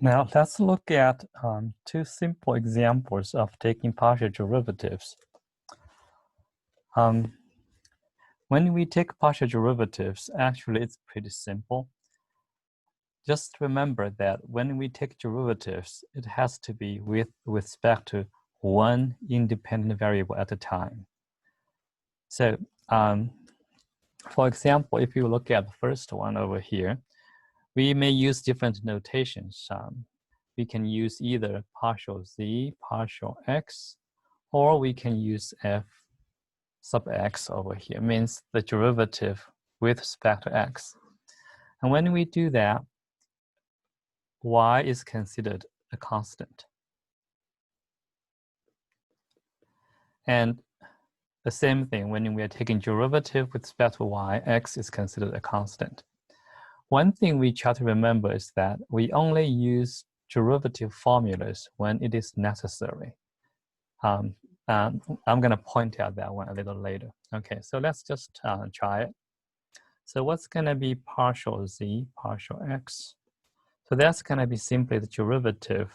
Now let's look at two simple examples of taking partial derivatives. When we take partial derivatives, actually it's pretty simple. Just remember that when we take derivatives, it has to be with respect to one independent variable at a time. So for example, if you look at the first one over here, we may use different notations. We can use either partial z, partial x, or we can use f sub x over here, means the derivative with respect to x. And when we do that, y is considered a constant. And the same thing, when we are taking derivative with respect to y, x is considered a constant. One thing we try to remember is that we only use derivative formulas when it is necessary. I'm going to point out that one a little later. Okay, so let's just try it. So what's going to be partial z, partial x? So that's going to be simply the derivative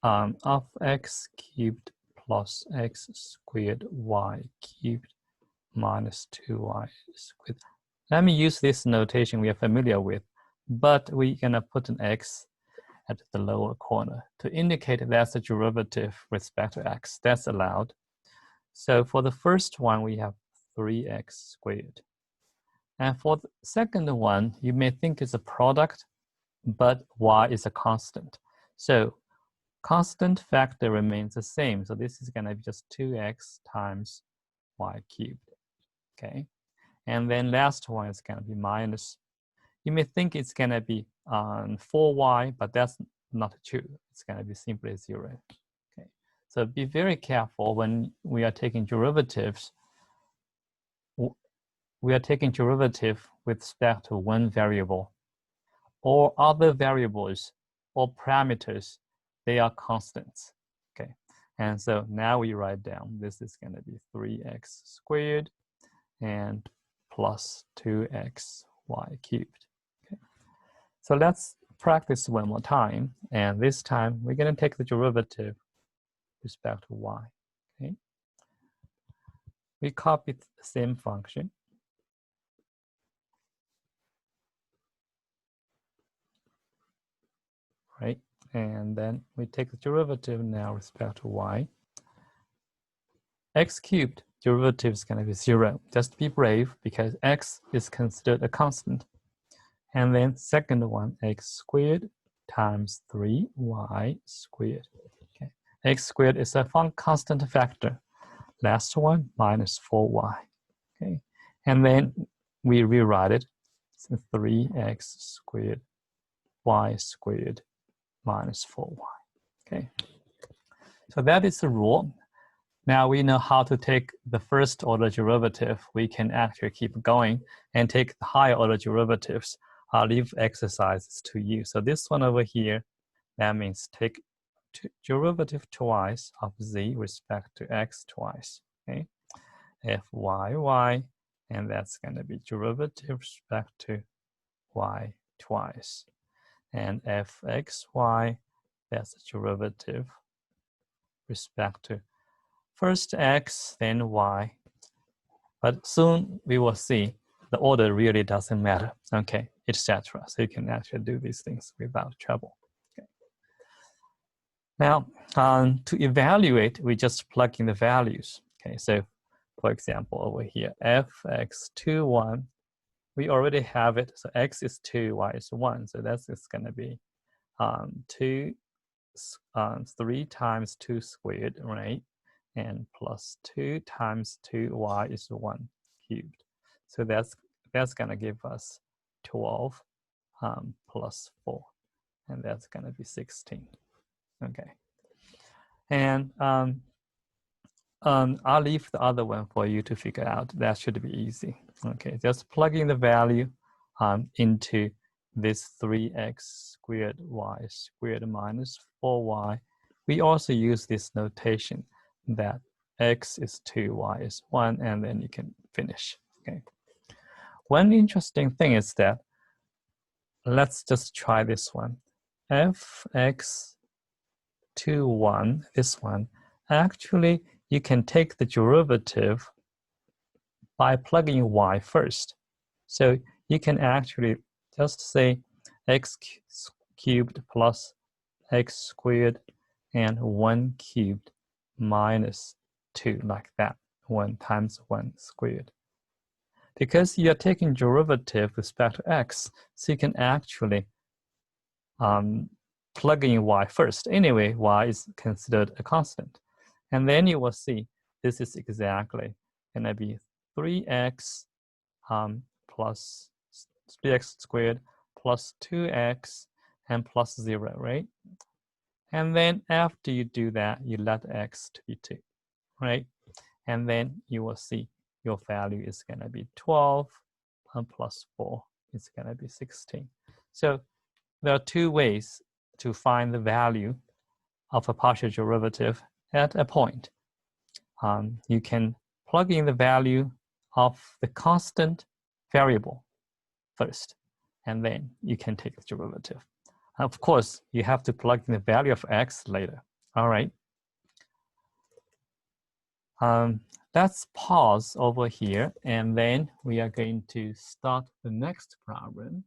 of x cubed plus x squared y cubed minus 2y squared. Let me use this notation we are familiar with, but we're going to put an x at the lower corner to indicate that's a derivative with respect to x. That's allowed. So for the first one, we have 3x squared. And for the second one, you may think it's a product, but y is a constant. So constant factor remains the same. So this is going to be just 2x times y cubed. Okay. And then last one is going to be minus. You may think it's going to be 4y, but that's not true. It's going to be simply 0. Okay. So be very careful when we are taking derivatives. We are taking derivative with respect to one variable. All other variables or parameters, they are constants. Okay. And so now we write down, this is going to be 3x squared and plus 2xy cubed. Okay. So let's practice one more time. And this time, we're going to take the derivative with respect to y. Okay. We copy the same function. Right? And then we take the derivative now with respect to y. X cubed derivative is going to be 0. Just be brave because x is considered a constant. And then second one, x squared times 3y squared. Okay. X squared is a constant factor. Last one, minus 4y. Okay. And then we rewrite it. So 3x squared y squared minus 4y. Okay. So that is the rule. Now we know how to take the first order derivative. We can actually keep going and take the higher order derivatives. I'll leave exercises to you. So this one over here, that means take derivative twice of z with respect to x twice. Okay. Fyy, and that's going to be derivative with respect to y twice. And fxy, that's a derivative with respect to first x, then y. But soon we will see the order really doesn't matter, okay, etc. So you can actually do these things without trouble. Okay. Now, to evaluate, we just plug in the values. Okay, so for example, over here, fx21, we already have it. So x is 2, y is 1. So that's going to be 3 times 2 squared, right? And plus 2 times 2y is 1 cubed. So that's going to give us 12 plus 4. And that's going to be 16. Okay. And I'll leave the other one for you to figure out. That should be easy. Okay, just plug in the value into this 3x squared y squared minus 4y. We also use this notation that x is 2, y is 1, and then you can finish. Okay. One interesting thing is that, let's just try this one. fx 1, this one, actually you can take the derivative by plugging y first. So you can actually just say x cubed plus x squared and 1 cubed minus 2, like that, 1 times 1 squared. Because you're taking derivative with respect to x, so you can actually plug in y first. Anyway, y is considered a constant. And then you will see this is exactly going to be 3x plus 3x squared plus 2x and plus 0, right? And then after you do that, you let x to be 2, right? And then you will see your value is going to be 12 plus 4 is going to be 16. So there are two ways to find the value of a partial derivative at a point. You can plug in the value of the constant variable first, and then you can take the derivative. Of course, you have to plug in the value of x later. All right. Let's pause over here, and then we are going to start the next problem.